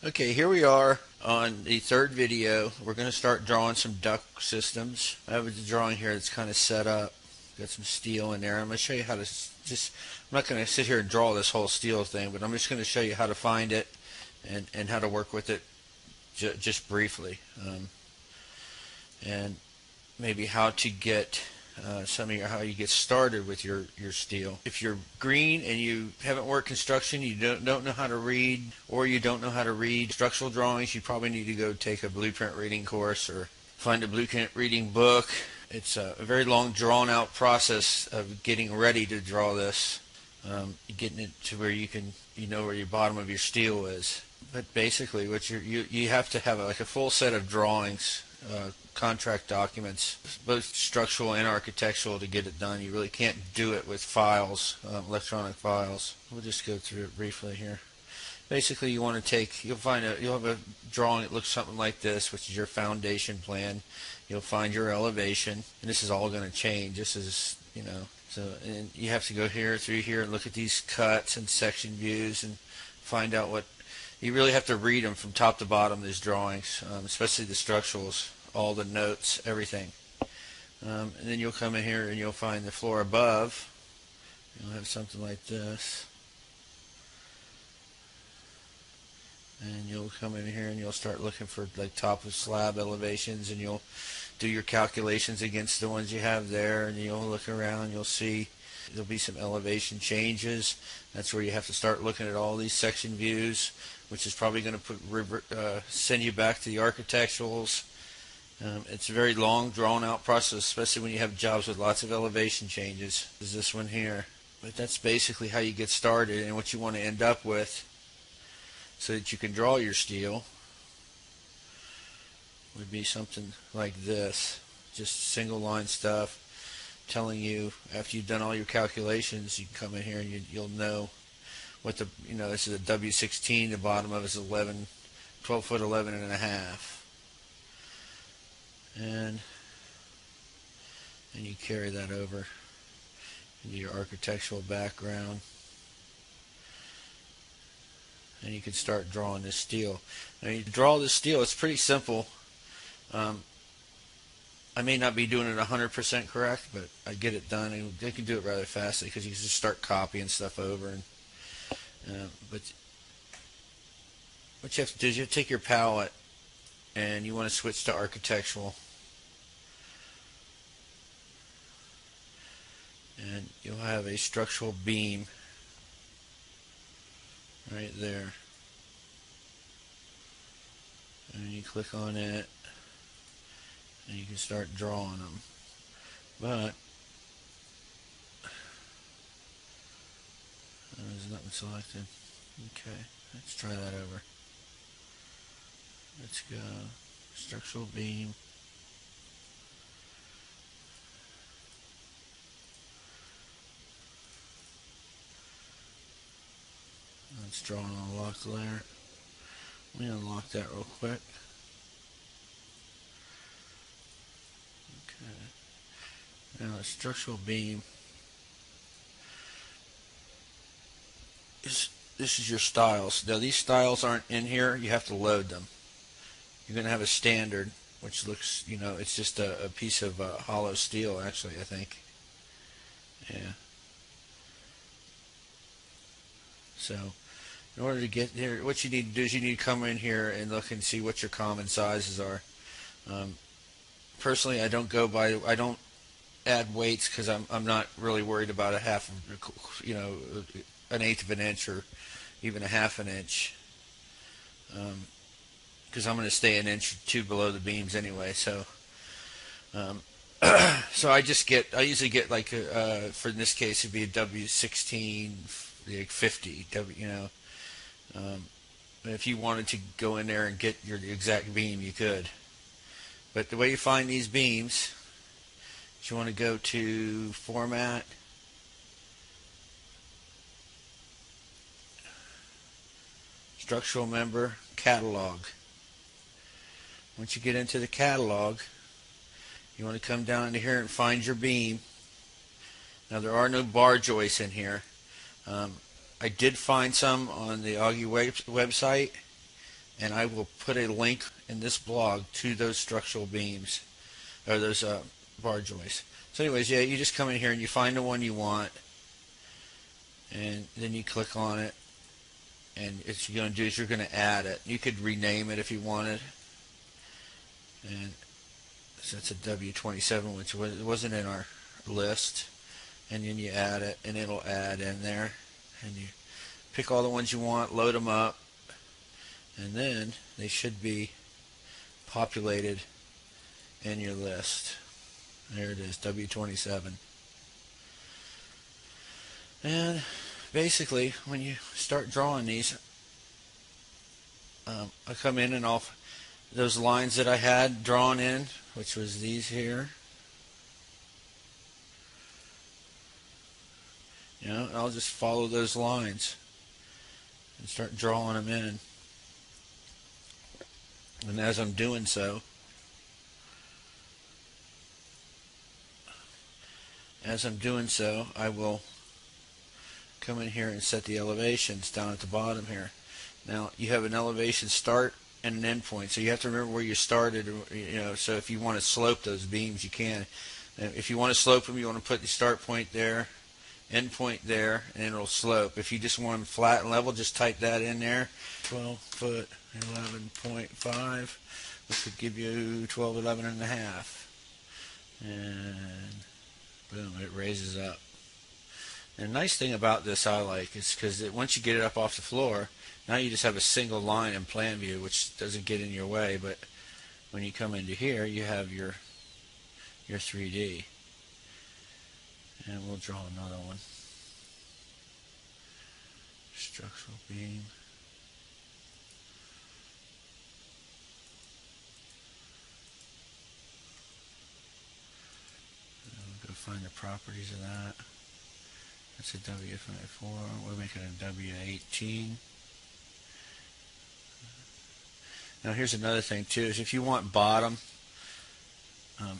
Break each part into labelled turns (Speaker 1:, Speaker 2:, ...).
Speaker 1: Okay, here we are on the third video. We're going to start drawing some duct systems. I have a drawing here that's kind of set up. Got some steel in there. I'm going to show you how to I'm not going to sit here and draw this whole steel thing, but I'm just going to show you how to find it and how to work with it just briefly. And maybe how to get how you get started with your steel. If you're green and you haven't worked construction, you don't know how to read, or you don't know how to read structural drawings, you probably need to go take a blueprint reading course or find a blueprint reading book. It's a very long, drawn-out process of getting ready to draw this, getting it to where you know where your bottom of your steel is. But basically, what you have to have like a full set of drawings, contract documents, both structural and architectural, to get it done. You really can't do it with files, electronic files. We'll just go through it briefly here. Basically, you want to you'll have a drawing that looks something like this, which is your foundation plan. You'll find your elevation, and this is all going to change. This is, and you have to go through here and look at these cuts and section views and find out what. You really have to read them from top to bottom, these drawings, especially the structurals, all the notes, everything. And then you'll come in here and you'll find the floor above. You'll have something like this. And you'll come in here and you'll start looking for like top of slab elevations, and you'll do your calculations against the ones you have there, and you'll look around, you'll see there'll be some elevation changes. That's where you have to start looking at all these section views, which is probably going to send you back to the architecturals. It's a very long, drawn-out process, especially when you have jobs with lots of elevation changes. Is this one here? But that's basically how you get started, and what you want to end up with, so that you can draw your steel, would be something like this. Just single line stuff, telling you after you've done all your calculations, you can come in here and you'll know what this is a W16, the bottom of it is 12 foot 11 and a half. And you carry that over into your architectural background, and you can start drawing this steel. Now, you draw this steel, it's pretty simple. I may not be doing it 100% correct, but I get it done, and I can do it rather fastly because you can just start copying stuff over. But what you have to do is you have to take your palette and you want to switch to architectural, and you'll have a structural beam right there, and you click on it and you can start drawing them. But there's nothing selected. Okay, let's try that over. Let's go structural beam. Let's draw an unlock layer. Let me unlock that real quick. Okay. Now the structural beam. This is your styles. Now these styles aren't in here. You have to load them. You're going to have a standard, which looks, it's just a piece of hollow steel, actually, I think. Yeah. So, in order to get here, what you need to do is you need to come in here and look and see what your common sizes are. Personally, I don't add weights because I'm not really worried about an eighth of an inch or even a half an inch. Because I'm going to stay an inch or two below the beams anyway. So, so I usually get like for in this case it'd be a W16, like 50. But if you wanted to go in there and get your exact beam, you could. But the way you find these beams is you want to go to Format, Structural Member, Catalog. Once you get into the catalog, you want to come down into here and find your beam. Now there are no bar joists in here. I did find some on the Augie website, and I will put a link in this blog to those structural beams, or those bar joists. So anyways, yeah, you just come in here and you find the one you want, and then you click on it, and what you're going to do is you're going to add it. You could rename it if you wanted, and so it's a W27, which wasn't in our list, and then you add it, and it'll add in there, and you pick all the ones you want, load them up, and then they should be populated in your list. There it is, W27. And basically, when you start drawing these, I come in and those lines that I had drawn in, which was these here, I'll just follow those lines and start drawing them in. And as I'm doing so, I will come in here and set the elevations down at the bottom here. Now you have an elevation start and an end point, so you have to remember where you started. So if you want to slope those beams, you can. If you want to slope them, you want to put the start point there, end point there, and it'll slope. If you just want them flat and level, just type that in there. 12 foot 11.5, which would give you 12.11 and a half, and boom, it raises up. And the nice thing about this I like is because once you get it up off the floor, now you just have a single line in plan view, which doesn't get in your way. But when you come into here, you have your 3D. And we'll draw another one. Structural beam. We'll go find the properties of that. That's a W54. We'll make it a W18. Now here's another thing too, is if you want bottom,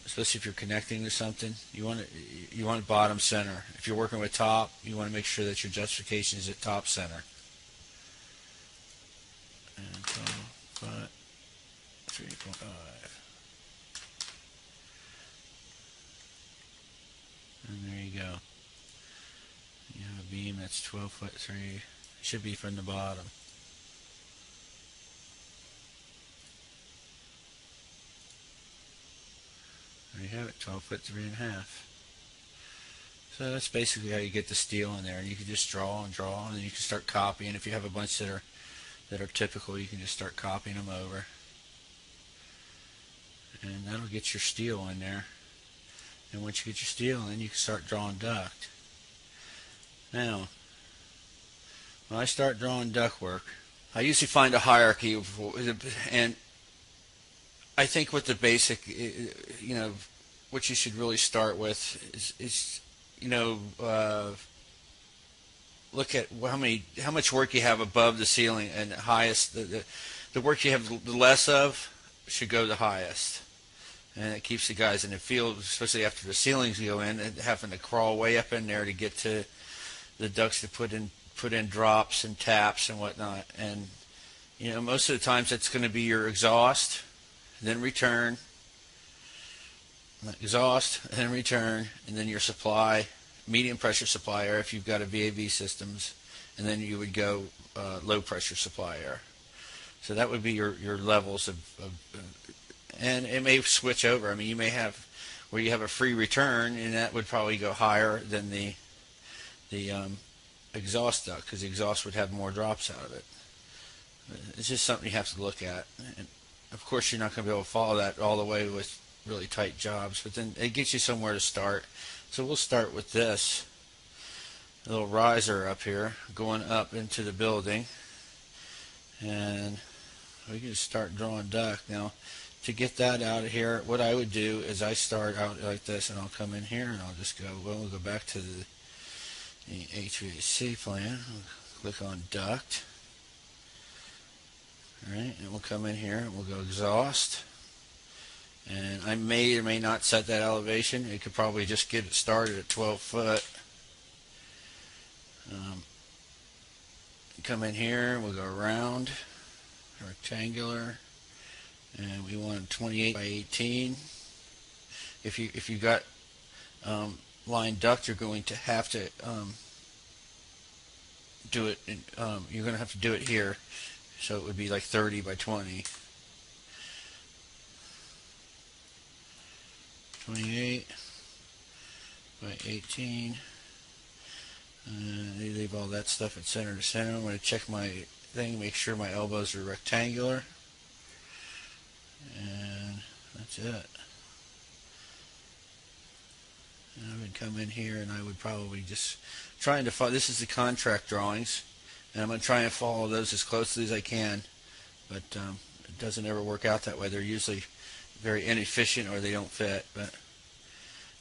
Speaker 1: especially if you're connecting to something, you want bottom center. If you're working with top, you want to make sure that your justification is at top center. And 12 foot 3.5. And there you go. You have a beam that's 12 foot 3. Should be from the bottom. There you have it, 12 foot 3.5. So that's basically how you get the steel in there. And you can just draw and draw, and then you can start copying. If you have a bunch that are typical, you can just start copying them over. And that'll get your steel in there. And once you get your steel in, you can start drawing duct. Now, when I start drawing duct work, I usually find a hierarchy, and I think with the basic, what you should really start with is look at how much work you have above the ceiling, and the highest, the work you have the less of should go the highest, and it keeps the guys in the field, especially after the ceilings go in, and having to crawl way up in there to get to the ducts to put in drops and taps and whatnot. And most of the times that's going to be your exhaust, then return, exhaust, then return, and then your supply, medium pressure supply air if you've got a VAV systems, and then you would go low pressure supply air. So that would be your levels of and it may switch over. I mean, you may have where you have a free return, and that would probably go higher than the exhaust duct, because the exhaust would have more drops out of it. It's just something you have to look at. And of course, you're not going to be able to follow that all the way with really tight jobs, but then it gets you somewhere to start. So we'll start with this little riser up here going up into the building, and we can just start drawing duct. Now, to get that out of here, what I would do is I start out like this, and I'll come in here and I'll just go, we'll go back to the HVAC plan. We'll click on duct. Alright, and we'll come in here and we'll go exhaust. And I may or may not set that elevation. You could probably just get it started at 12 foot. Come in here, we'll go around. rectangular, and we want 28 by 18. If you got line duct, you're going to have to do it. You're going to have to do it here, so it would be like 30 by 20. 28 by 18. You leave all that stuff at center to center. I'm going to check my thing, make sure my elbows are rectangular, and that's it. And I would come in here and I would probably just trying to follow. This is the contract drawings, and I'm going to try and follow those as closely as I can, but it doesn't ever work out that way. They're usually very inefficient or they don't fit, but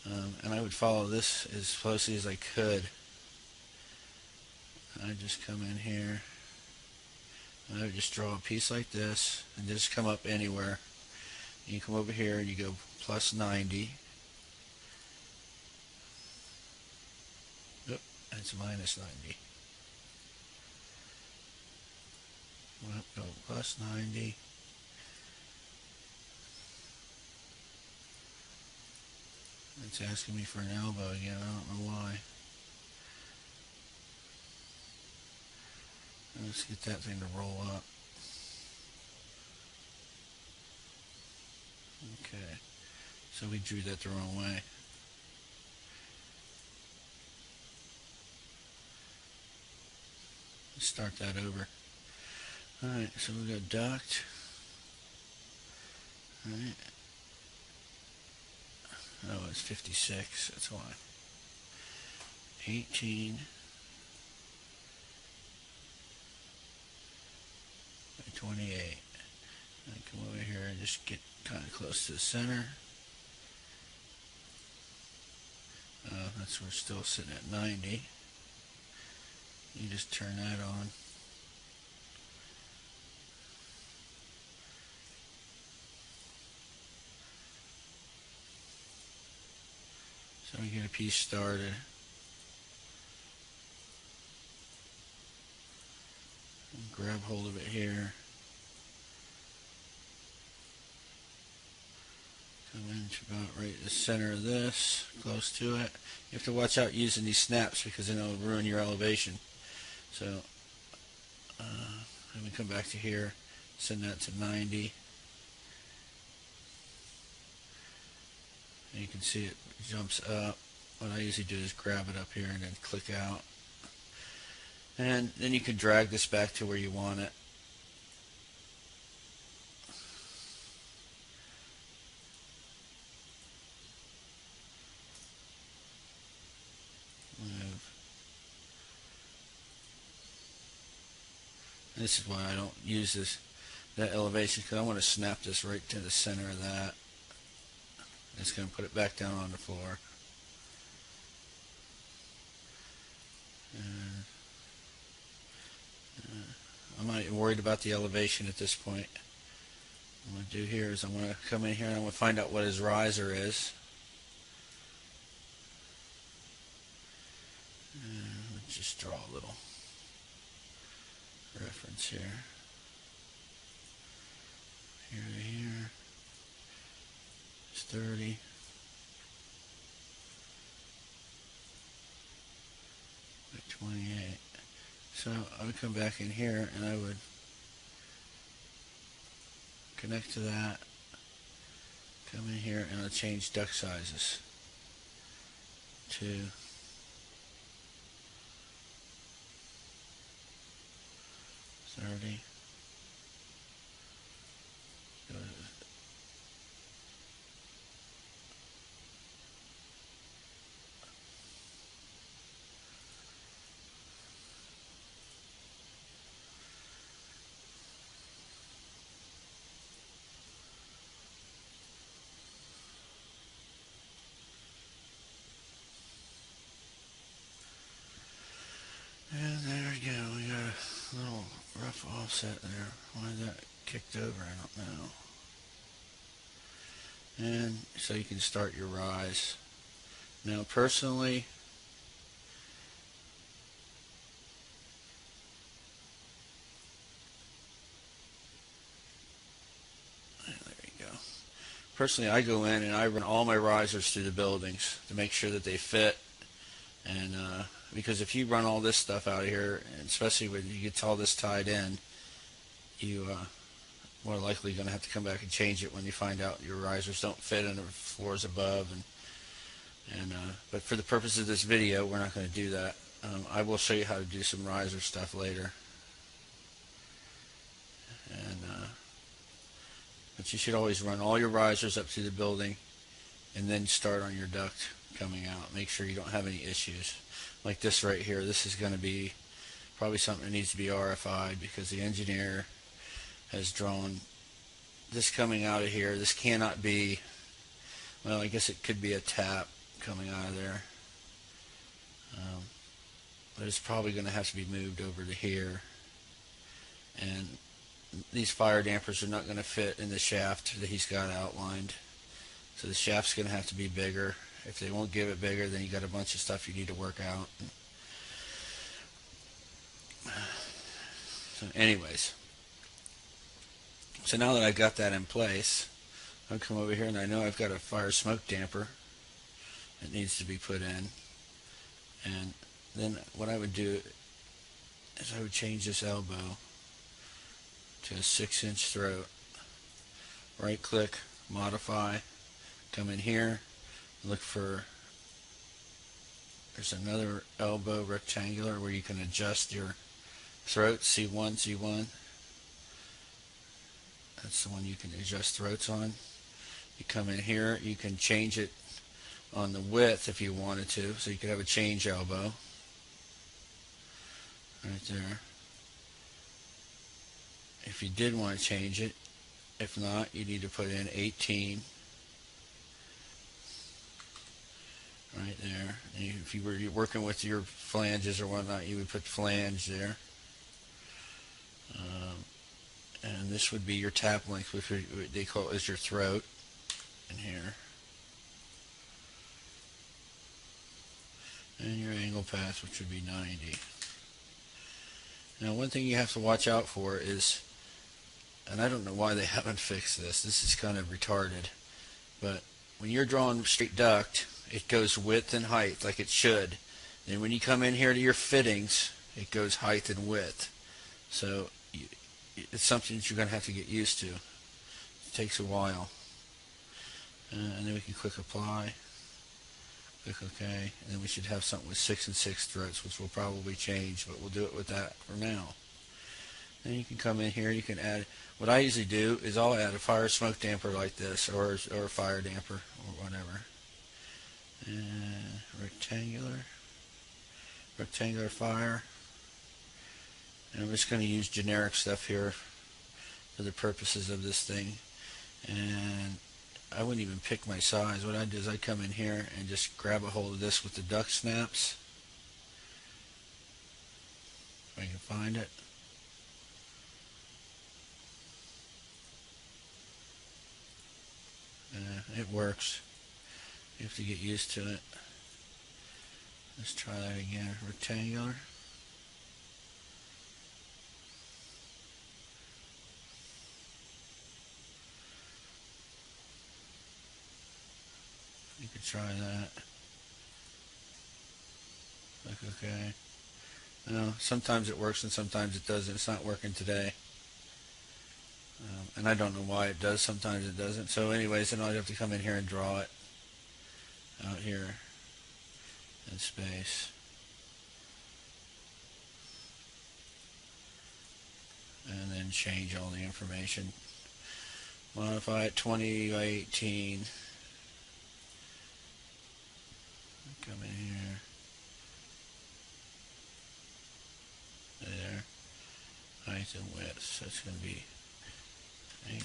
Speaker 1: and I would follow this as closely as I could. I just come in here and I would just draw a piece like this and just come up anywhere. You come over here and you go plus 90. Oop, that's minus 90. Go plus 90. It's asking me for an elbow again. I don't know why. Let's get that thing to roll up. Okay. So we drew that the wrong way. Let's start that over. Alright, so we got duct. Alright. Oh, it's 56, that's why. 18 by 28. I come over here and just get kind of close to the center. That's we're still sitting at 90. You just turn that on. So we get a piece started. And grab hold of it here. Come into about right at the center of this, close to it. You have to watch out using these snaps because then it'll ruin your elevation. So, let me come back to here, send that to 90. And you can see it jumps up. What I usually do is grab it up here and then click out. And then you can drag this back to where you want it. Move. This is why I don't use that elevation, because I want to snap this right to the center of that. It's going to put it back down on the floor. I'm not even worried about the elevation at this point. What I'm going to do here is I'm going to come in here and I'm going to find out what his riser is. Let's just draw a little reference here. Here to here. It's 30. By 28. So I would come back in here and I would connect to that, come in here and I'll change duct sizes to 30. Go to and there we go. We got a little rough offset there. Why that kicked over, I don't know. And so you can start your rise. Now personally, personally, I go in and I run all my risers through the buildings to make sure that they fit. And because if you run all this stuff out of here, and especially when you get all this tied in, you more likely going to have to come back and change it when you find out your risers don't fit in the floors above. But for the purpose of this video, we're not going to do that. I will show you how to do some riser stuff later. But you should always run all your risers up to the building and then start on your duct coming out. Make sure you don't have any issues. Like this right here, this is going to be probably something that needs to be RFI'd because the engineer has drawn this coming out of here. This cannot be, well, I guess it could be a tap coming out of there. But it's probably going to have to be moved over to here. And these fire dampers are not going to fit in the shaft that he's got outlined. So the shaft's going to have to be bigger. If they won't give it bigger, then you got a bunch of stuff you need to work out. So anyways, so now that I've got that in place, I'll come over here and I know I've got a fire smoke damper that needs to be put in. And then what I would do is I would change this elbow to a 6-inch throat. Right click, modify, come in here, look for, there's another elbow rectangular where you can adjust your throat, C1, C1. That's the one you can adjust throats on. You come in here, you can change it on the width if you wanted to, so you could have a change elbow right there if you did want to change it. If not, you need to put in 18 right there. And if you were working with your flanges or whatnot, you would put flange there. And this would be your tap length, which they call is your throat in here. And your angle path, which would be 90. Now, one thing you have to watch out for is, and I don't know why they haven't fixed this, this is kind of retarded, but when you're drawing straight duct, it goes width and height like it should. And when you come in here to your fittings, it goes height and width. So it's something that you're going to have to get used to. It takes a while. And then we can click apply, click OK, and then we should have something with 6 and 6 throats, which will probably change, but we'll do it with that for now. Then you can come in here, you can add, what I usually do is I'll add a fire smoke damper like this, or a fire damper, or whatever. And rectangular fire. And I'm just going to use generic stuff here for the purposes of this thing. And I wouldn't even pick my size. What I do is I come in here and just grab a hold of this with the duct snaps. If I can find it. It works. You have to get used to it. Let's try that again. Rectangular. You could try that. Click OK. Now, sometimes it works and sometimes it doesn't. It's not working today. And I don't know why it does. Sometimes it doesn't. So anyways, then I'll have to come in here and draw it out here in space. And then change all the information. Modify it 20 by 18. Come in here. There. Height and width. So it's going to be 18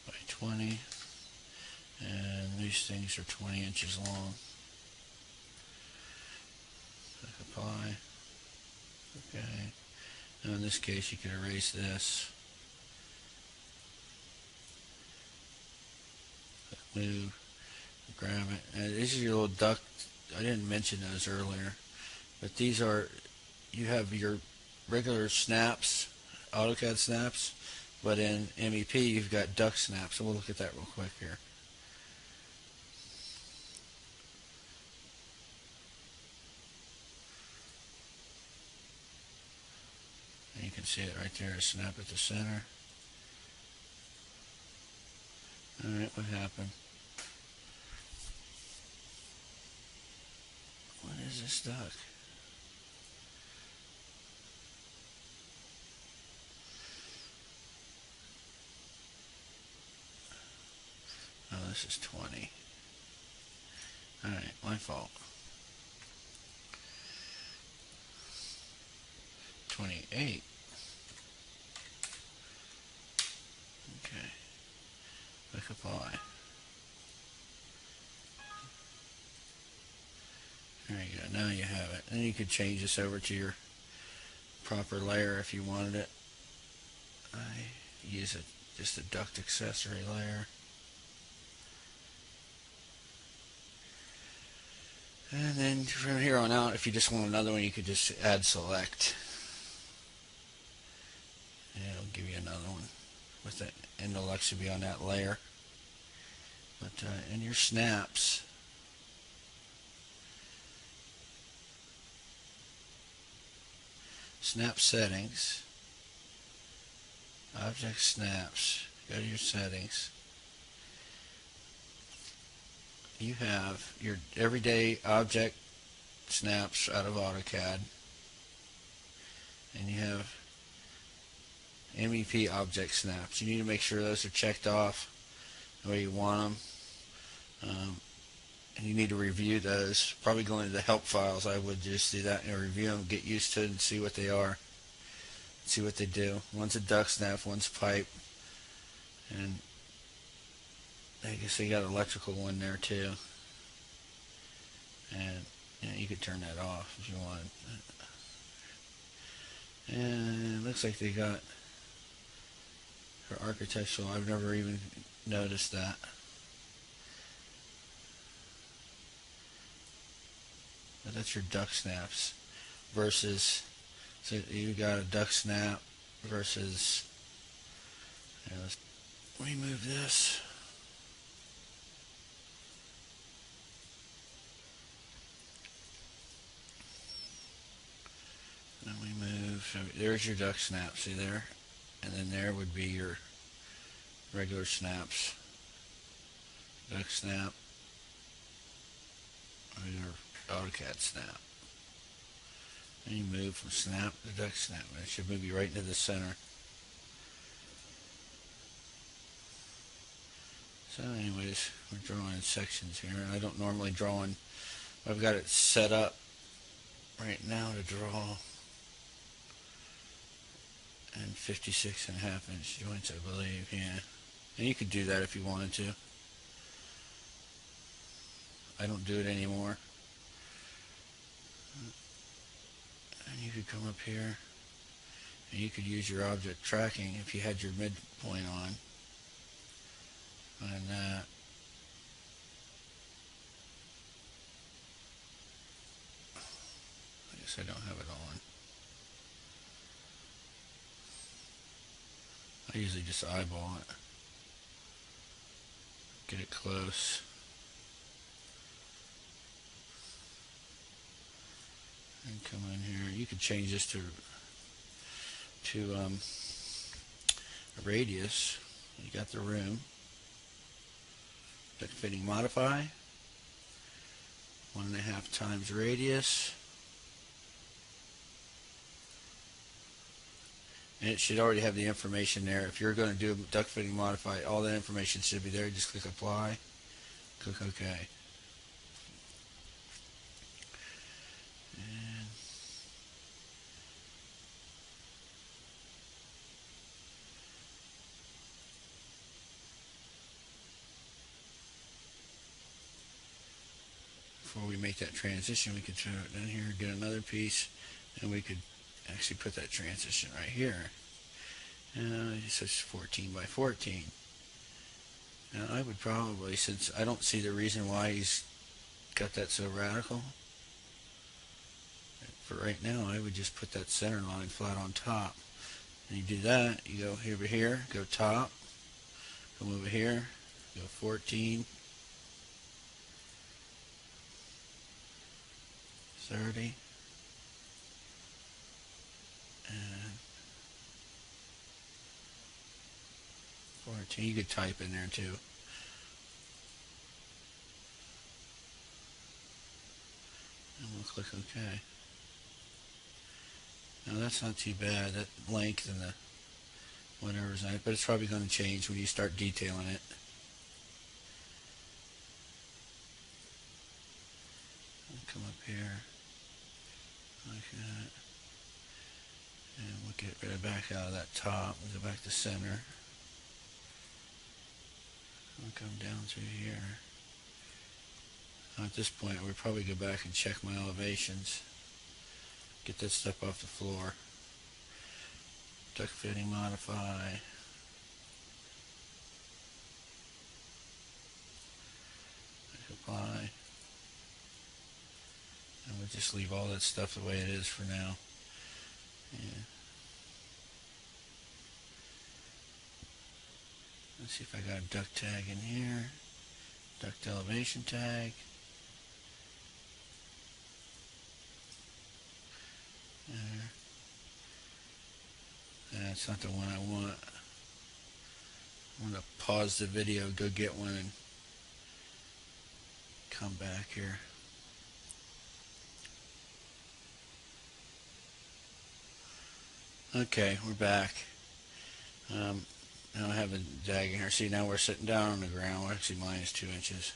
Speaker 1: by 20. And these things are 20 inches long. Click apply. Okay. Now in this case you can erase this. Click move. Grab it. And these are your little duct. I didn't mention those earlier. But these are, you have your regular snaps, AutoCAD snaps, But in MEP, you've got duct snaps, and we'll look at that real quick here. And you can see it right there, a snap at the center. Alright, what happened? What is this duct? Oh, this is 20. Alright, my fault. 28. Okay. Click apply. There you go. Now you have it. And you could change this over to your proper layer if you wanted it. I use just a duct accessory layer. And then from here on out, if you just want another one, you could just add select. And it'll give you another one with it, and it'll actually be on that layer. But in your snaps, snap settings, object snaps, go to your settings. You have your everyday object snaps out of AutoCAD, and you have MEP object snaps. You need to make sure those are checked off the way you want them, and you need to review those. Probably go into the help files. I would just do that and review them, get used to it, and see what they are, see what they do. One's a duct snap, one's pipe, and I guess they got electrical one there too. And you could turn that off if you want. And it looks like they got for architectural. I've never even noticed that. But that's your duct snaps versus, so you got a duct snap versus, let's remove this. And we move, so there's your duct snap, see there? And then there would be your regular snaps. Duct snap, or your AutoCAD snap. And you move from snap to duct snap, and it should move you right into the center. So anyways, we're drawing in sections here, and I don't normally draw in, I've got it set up right now to draw in 56.5-inch joints, I believe, yeah. And you could do that if you wanted to. I don't do it anymore. And you could come up here, and you could use your object tracking if you had your midpoint on. Find that. I guess I don't have it on. I usually just eyeball it. Get it close. And come in here. You could change this to a radius. You got the room. Duct fitting modify. 1.5 times radius. And it should already have the information there. If you're going to do a duct fitting modify, all that information should be there. Just click apply. Click OK. And before we make that transition, we could throw it down here, get another piece, and we could actually put that transition right here. It says 14 by 14. Now I would probably, since I don't see the reason why he's got that so radical, for right now I would just put that center line flat on top. And you do that, you go over here, go top, come over here, go 14, 30, and 14. You could type in there too. And we'll click OK. Now that's not too bad, that length and the whatever's on it, but it's probably going to change when you start detailing it. I'll come up here like that, and we'll get rid of back out of that top. We'll go back to center. I'll come down through here. Now at this point, we'll probably go back and check my elevations. Get that stuff off the floor. Duct fitting, modify. Apply. And we'll just leave all that stuff the way it is for now. Yeah. Let's see if I got a duct tag in here. Duct elevation tag. There. That's not the one I want. I'm going to pause the video, go get one, and come back here. Okay, we're back. Now I have a tag in here. See, now we're sitting down on the ground. Well, actually, mine is 2 inches.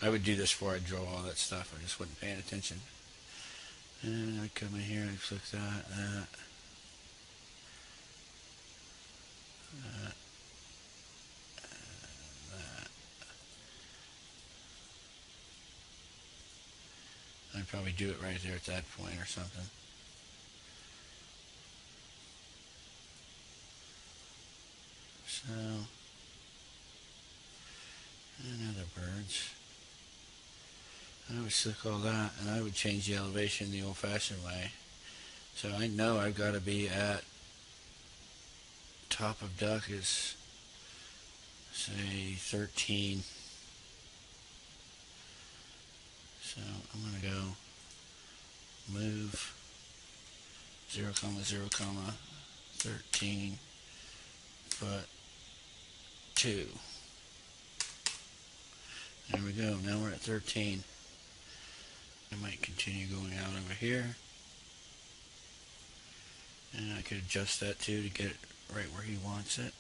Speaker 1: I would do this before I draw all that stuff. I just wasn't paying attention. And I come in here and click that, that. I'd probably do it right there at that point or something. So, another birds. I would stick all that, and I would change the elevation the old-fashioned way. So I know I've got to be at top of duck is, say, 13. So I'm going to go move 0, 0, 13 foot 2. There we go. Now we're at 13. I might continue going out over here. And I could adjust that too to get it right where he wants it.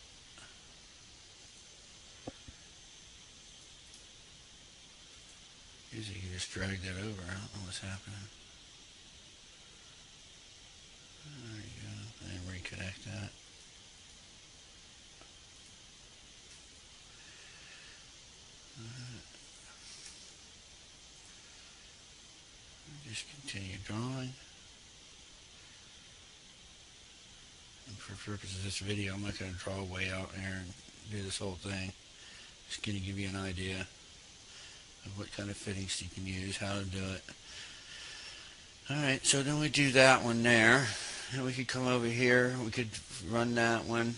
Speaker 1: Usually you just drag that over. I don't know what's happening. There you go. And reconnect that. Just continue drawing. And for purposes of this video, I'm not going to draw way out there and do this whole thing. Just going to give you an idea of what kind of fittings you can use, how to do it. Alright, so then we do that one there. And we could come over here, we could run that one.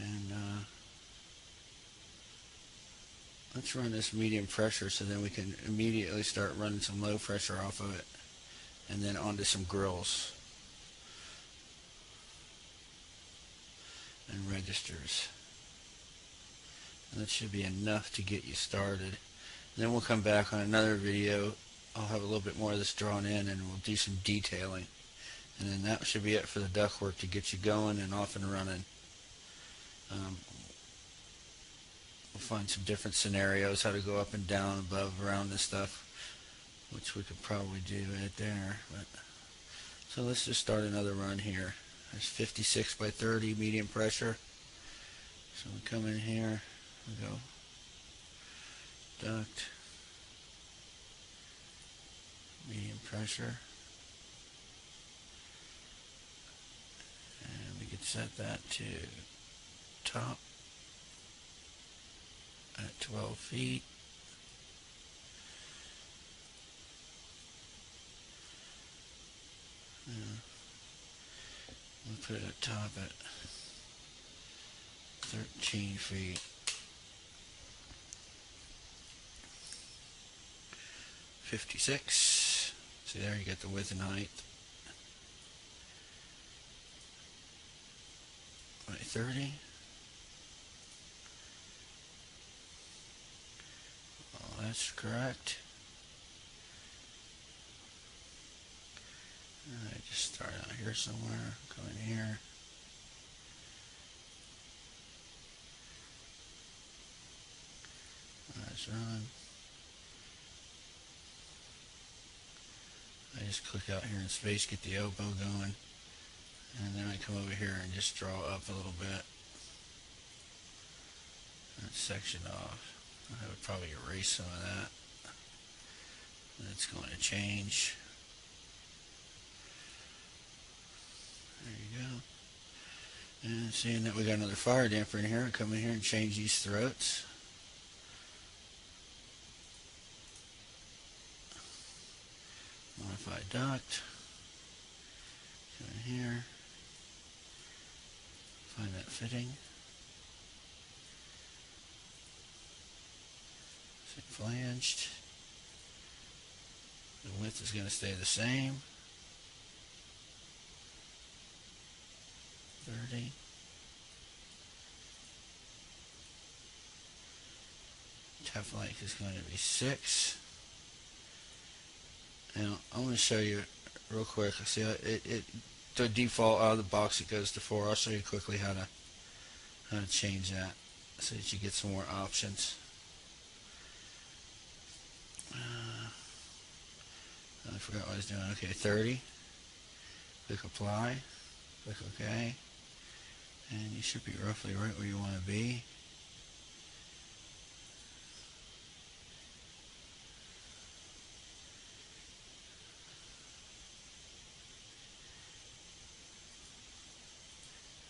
Speaker 1: And let's run this medium pressure so then we can immediately start running some low pressure off of it. And then onto some grills. And registers. And that should be enough to get you started. And then we'll come back on another video. I'll have a little bit more of this drawn in and we'll do some detailing. And then that should be it for the duct work to get you going and off and running. We'll find some different scenarios, how to go up and down, above, around this stuff, which we could probably do right there. But, so let's just start another run here. There's 56 by 30 medium pressure. So we come in here, we go duct, medium pressure, and we could set that to top at 12 feet. We'll put it at top at 13 feet. 56. See there, you get the width and height. By 30. Oh, that's correct. I just start out here somewhere, go in here. Let's run. I just click out here in space, get the elbow going, and then I come over here and just draw up a little bit. And section off. I would probably erase some of that. It's going to change. There you go. And seeing that we got another fire damper in here, I come in here and change these throats. Modify duct. Go in here. Find that fitting. See, flanged. The width is going to stay the same. 30. Tap length is going to be 6. Now I'm going to show you real quick. See, the default out of the box it goes to 4. I'll show you quickly how to change that so that you get some more options. I forgot what I was doing. Okay, 30. Click apply. Click OK. And you should be roughly right where you want to be.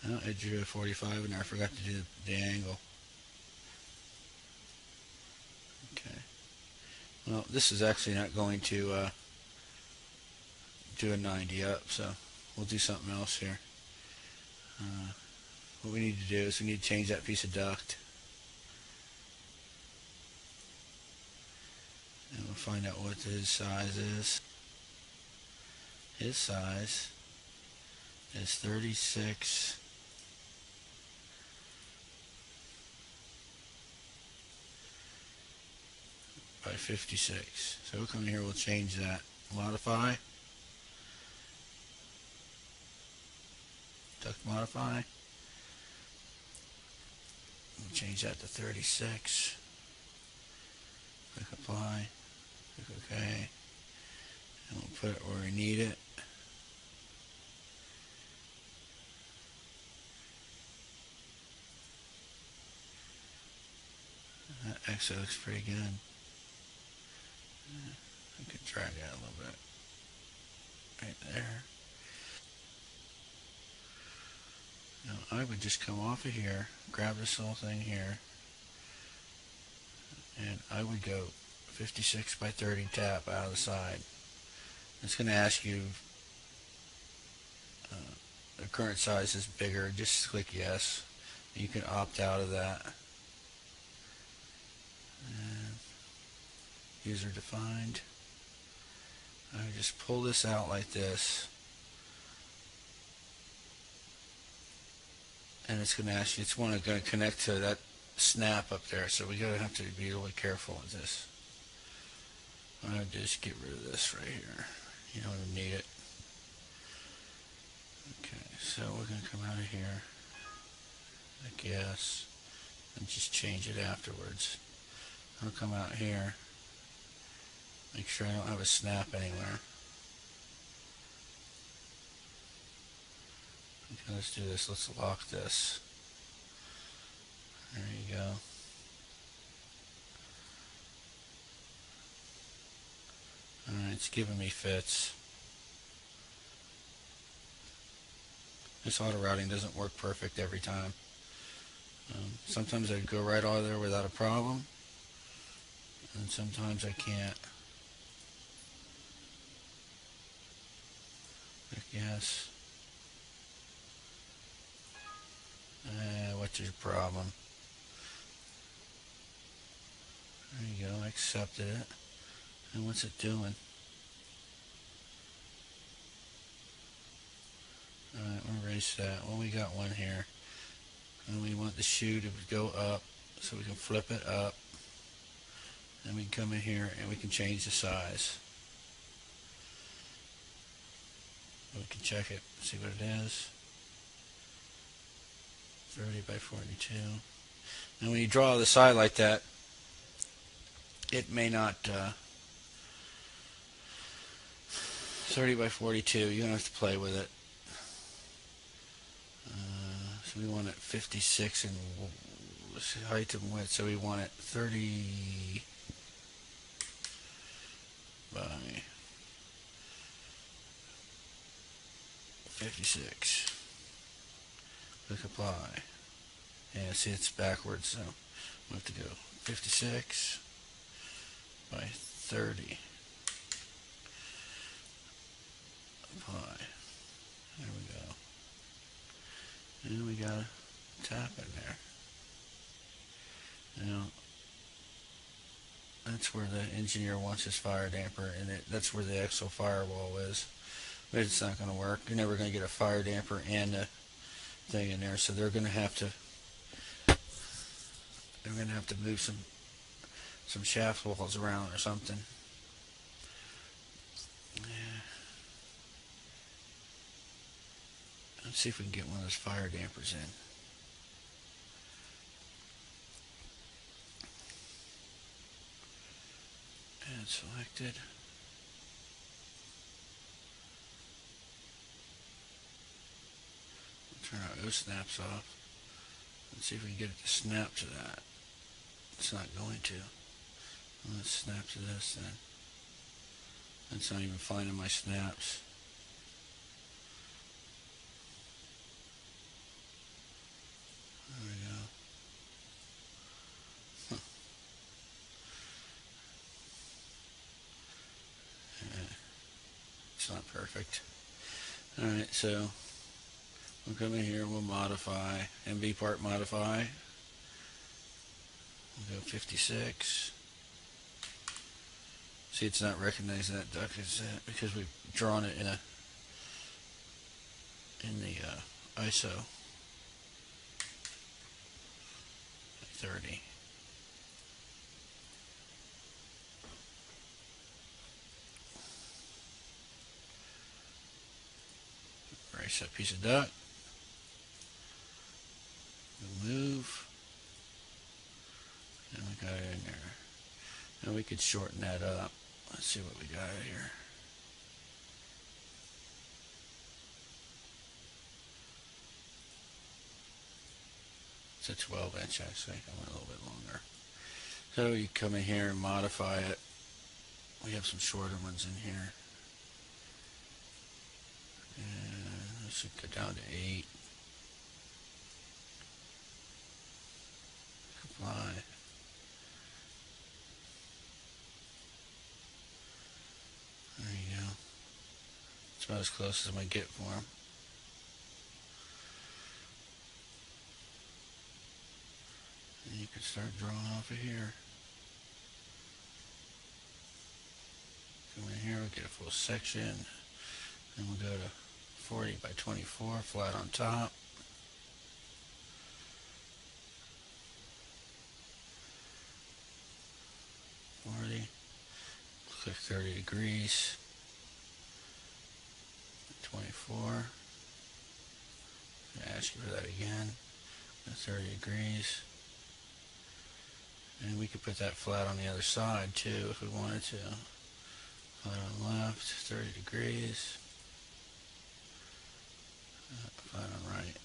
Speaker 1: Oh, I drew a 45 and I forgot to do the angle. Okay. Well, this is actually not going to do a 90 up, so we'll do something else here. What we need to do is we need to change that piece of duct. And we'll find out what his size is. His size is 36 by 56. So we'll come in here, we'll change that. Modify. Duct modify. We'll change that to 36. Click apply. Click OK. And we'll put it where we need it. That actually looks pretty good. I could drag that a little bit. Right there. Now I would just come off of here, grab this little thing here, and I would go 56 by 30 tap out of the side. It's going to ask you the current size is bigger. Just click yes. You can opt out of that. And user defined. I would just pull this out like this. And it's going to ask you, it's going to connect to that snap up there, so we're going to have to be really careful with this. I'm going to just get rid of this right here. You don't even need it. Okay, so we're going to come out of here, like yes, and just change it afterwards. I'll come out here, make sure I don't have a snap anywhere. Okay, let's do this. Let's lock this. There you go. Alright, it's giving me fits. This auto routing doesn't work perfect every time. Sometimes I go right out of there without a problem, and sometimes I can't. Click yes. What's your problem? There you go, I accepted it. And what's it doing? Alright, we'll erase that. Well, we got one here. And we want the shoe to go up, so we can flip it up. And we can come in here and we can change the size. We can check it, see what it is. 30 by 42. And when you draw the side like that, it may not 30 by 42. You're gonna have to play with it. So we want it 56 in height and width. So we want it 30 by 56. Click apply. And see, it's backwards, so we have to go 56 by 30. Apply. There we go. And we got a tap in there. Now, that's where the engineer wants his fire damper, and that's where the exo firewall is. But it's not going to work. You're never going to get a fire damper and a thing in there, so they're going to have to move some shaft walls around or something. Yeah. Let's see if we can get one of those fire dampers in. And selected. Turn our O-snaps off. Let's see if we can get it to snap to that. It's not going to. Let's snap to this then. It's not even finding my snaps. There we go. Huh. Yeah. It's not perfect. Alright, so we'll come in here, we'll modify, MV part modify. We'll go 56. See, it's not recognizing that duct is that because we've drawn it in the ISO 30. Erase that piece of duct. Move. And we got it in there. Now we could shorten that up. Let's see what we got here. It's a 12-inch actually. I went a little bit longer. So you come in here and modify it. We have some shorter ones in here. And this should go down to 8. Apply. There you go. It's about as close as I'm going to get for them. And you can start drawing off of here. Come in here, we'll get a full section. Then we'll go to 40 by 24, flat on top. Click 30 degrees. 24. I ask you for that again. 30 degrees. And we could put that flat on the other side too if we wanted to. Flat on left, 30 degrees. Flat on right.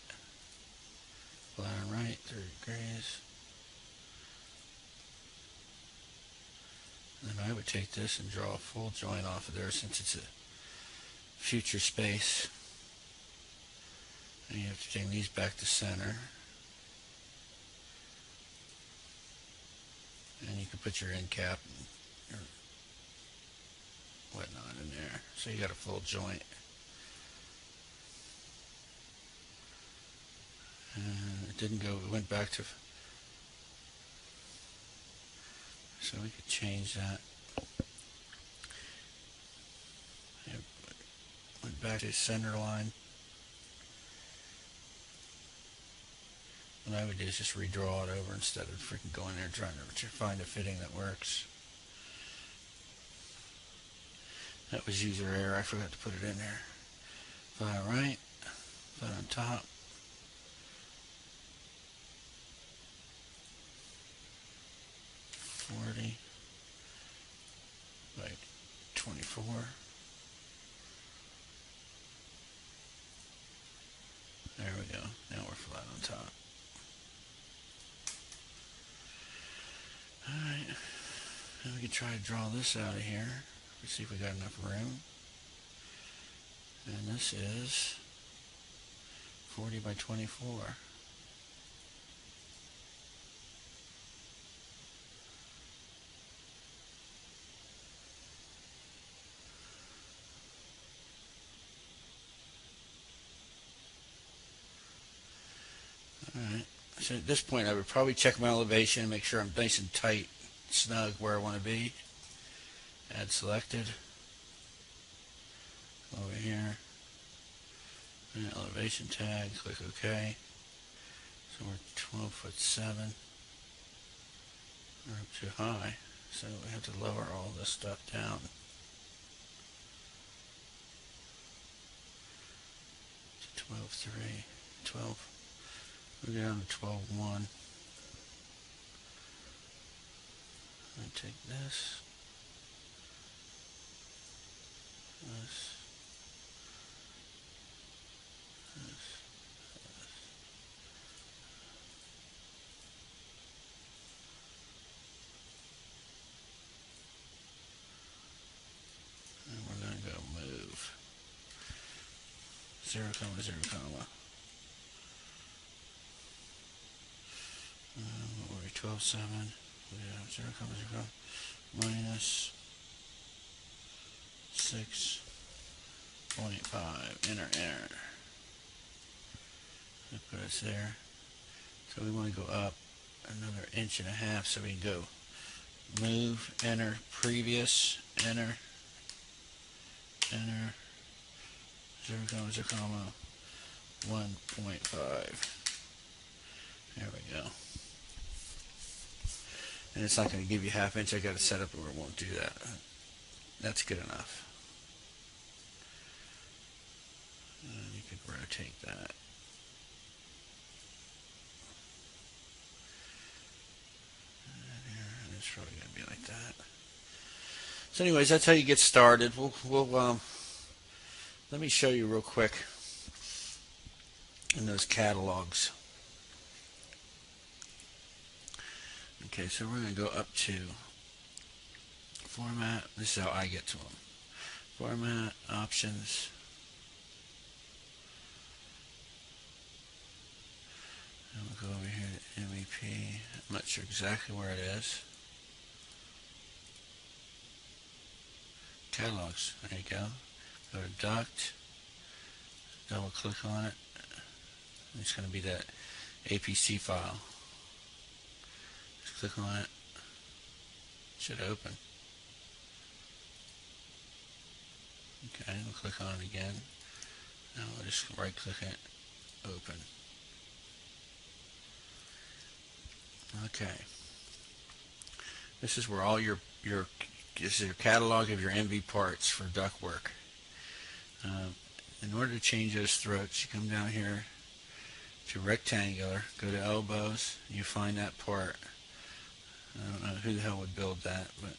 Speaker 1: Flat on right, 30 degrees. And then I would take this and draw a full joint off of there since it's a future space. And you have to bring these back to center. And you can put your end cap and your whatnot in there. So you got a full joint. And it didn't go, it went back to, so we could change that. It went back to center line. What I would do is just redraw it over instead of freaking going there trying to find a fitting that works. That was user error. I forgot to put it in there. File right, put on top. $40 by 24. There we go. Now we're flat on top. Alright. Now we can try to draw this out of here. Let's see if we got enough room. And this is 40 by 24. Alright, so at this point I would probably check my elevation and make sure I'm nice and tight, snug where I want to be. Add selected. Over here. And elevation tag, click OK. So we're 12'7". We're up too high, so we have to lower all this stuff down. To 12'3", 12. We're down to 12'1". And take this. This. And we're going to go move. 0, 0, we're 12'7". We have 0, 0, minus 6.5. Enter. That put us there. So we want to go up another 1.5 inches, so we can go move, enter, previous, enter, 0, 0, 1.5. There we go. And it's not going to give you 1/2 inch. I got to set up where it won't do that. That's good enough. And you could rotate that. And it's probably going to be like that. So anyways, that's how you get started. We'll let me show you real quick in those catalogs. Okay, so we're going to go up to Format. This is how I get to them. Format, Options. And we'll go over here to MEP. I'm not sure exactly where it is. Catalogs. There you go. Go to Duct. Double click on it. It's going to be that APC file. Just click on it. It should open. Okay, we'll click on it again. Now we'll just right click it. Open. Okay. This is where all this is your catalog of your MV parts for ductwork. In order to change those throats, you come down here to rectangular, go to elbows, you find that part. I don't know who the hell would build that, but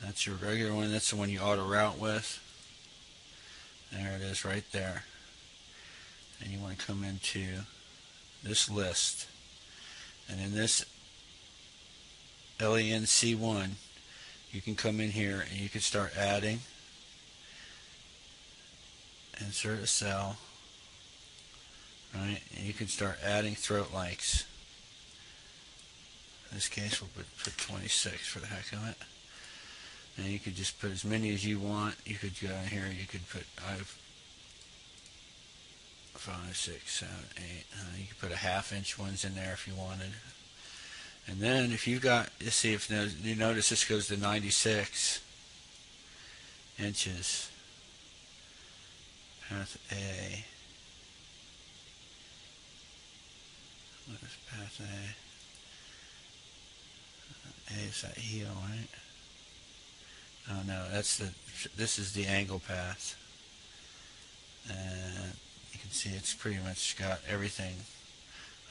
Speaker 1: that's your regular one. That's the one you auto route with. There it is right there. And you want to come into this list. And in this LENC1, you can come in here and you can start adding. Insert a cell. Right? And you can start adding throat lengths. In this case, we'll put 26 for the heck of it. And you could just put as many as you want. You could go in here, you could put 5, 6, 7, 8. You can put a 1/2 inch ones in there if you wanted. And then if you got, let's see if you notice this goes to 96 inches. Path A. What is path A? A is that heel, right? Oh no, this is the angle path. And you can see it's pretty much got everything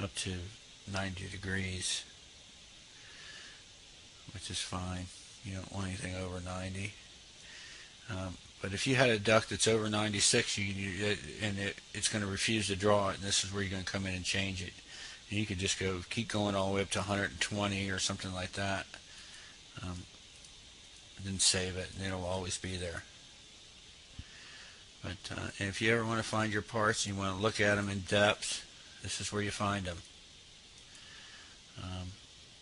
Speaker 1: up to 90 degrees, which is fine. You don't want anything over 90. But if you had a duct that's over 96, it's going to refuse to draw it, and this is where you're going to come in and change it. And you could just keep going all the way up to 120 or something like that. Then save it, and it'll always be there. But if you ever want to find your parts and you want to look at them in depth, this is where you find them.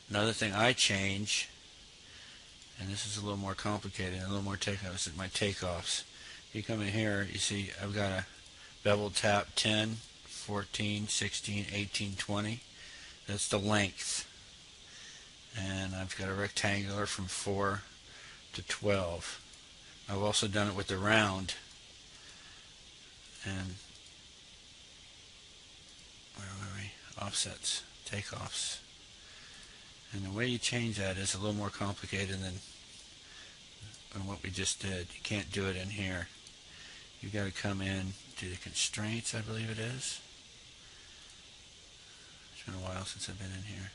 Speaker 1: Another thing I change, and this is a little more complicated, a little more takeoffs, is my takeoffs. You come in here, you see I've got a bevel tap 10, 14, 16, 18, 20. That's the length. And I've got a rectangular from 4 to 12. I've also done it with the round. And where were we? Offsets, takeoffs. And the way you change that is a little more complicated than what we just did. You can't do it in here. You've got to come in to the constraints, I believe it is. It's been a while since I've been in here.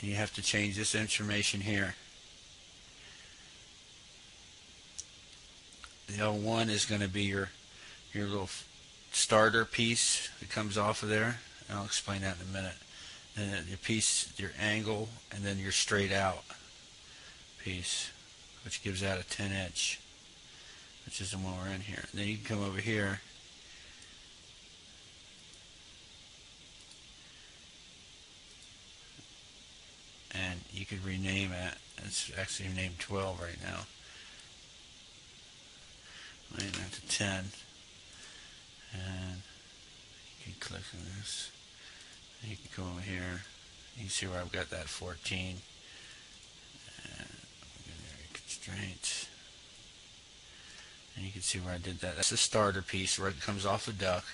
Speaker 1: And you have to change this information here. The L1 is going to be your little starter piece that comes off of there. And I'll explain that in a minute. And your piece, your angle, and then your straight out piece, which gives out a 10 inch, which is the one we're in here. And then you can come over here and you could rename it. It's actually named 12 right now. Name that to 10. And you can click on this. You can come over here. You can see where I've got that 14. And constraints. And you can see where I did that. That's the starter piece where it comes off the duct.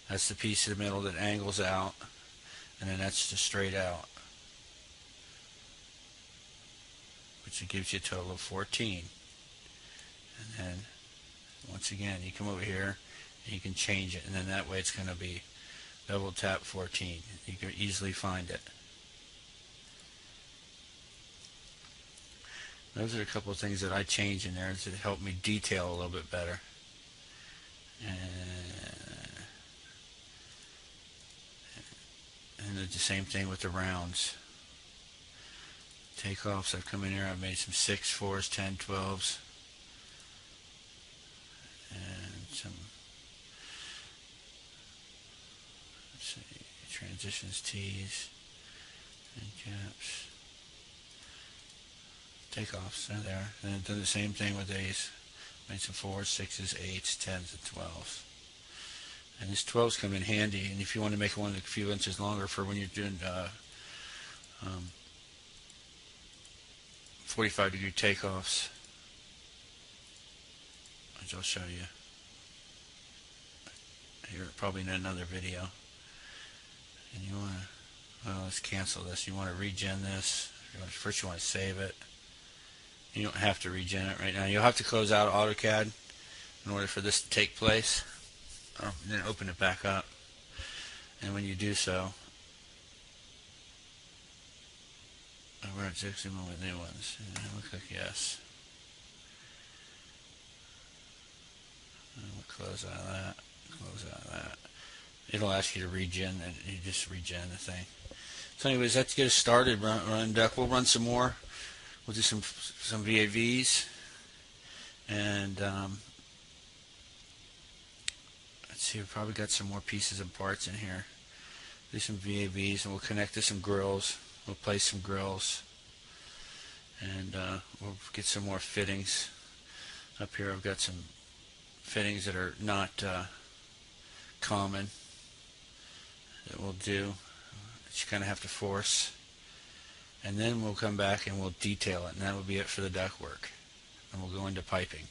Speaker 1: That's the piece in the middle that angles out. And then that's just straight out, which gives you a total of 14. And then once again you come over here and you can change it, and then that way it's going to be bevel tap 14. You can easily find it. Those are a couple of things that I change in there to help me detail a little bit better. And the same thing with the rounds. Takeoffs, I've come in here, I've made some 6, 4s, 10, 12s. And some, let's see, transitions, T's, and caps. Takeoffs, they're there. And I've done the same thing with these. Made some 4s, 6s, 8s, 10s, and 12s. And these 12s come in handy, and if you want to make one a few inches longer for when you're doing 45-degree takeoffs, which I'll show you here probably in another video. And you want to, well, let's cancel this. You want to regen this. First you want to save it. You don't have to regen it right now. You'll have to close out AutoCAD in order for this to take place. And then open it back up. And when you do so, we're at 60 with new ones. And we'll click yes. And we'll close out of that. Close out of that. It'll ask you to regen, and you just regen the thing. So anyways, let's get us started. Run duct. We'll run some more. We'll do some VAVs. And let's see, we've probably got some more pieces and parts in here. Do some VAVs, and we'll connect to some grills. We'll place some grills, and we'll get some more fittings. Up here I've got some fittings that are not common that we'll do, that you kind of have to force. And then we'll come back and we'll detail it, and that will be it for the duct work. And we'll go into piping.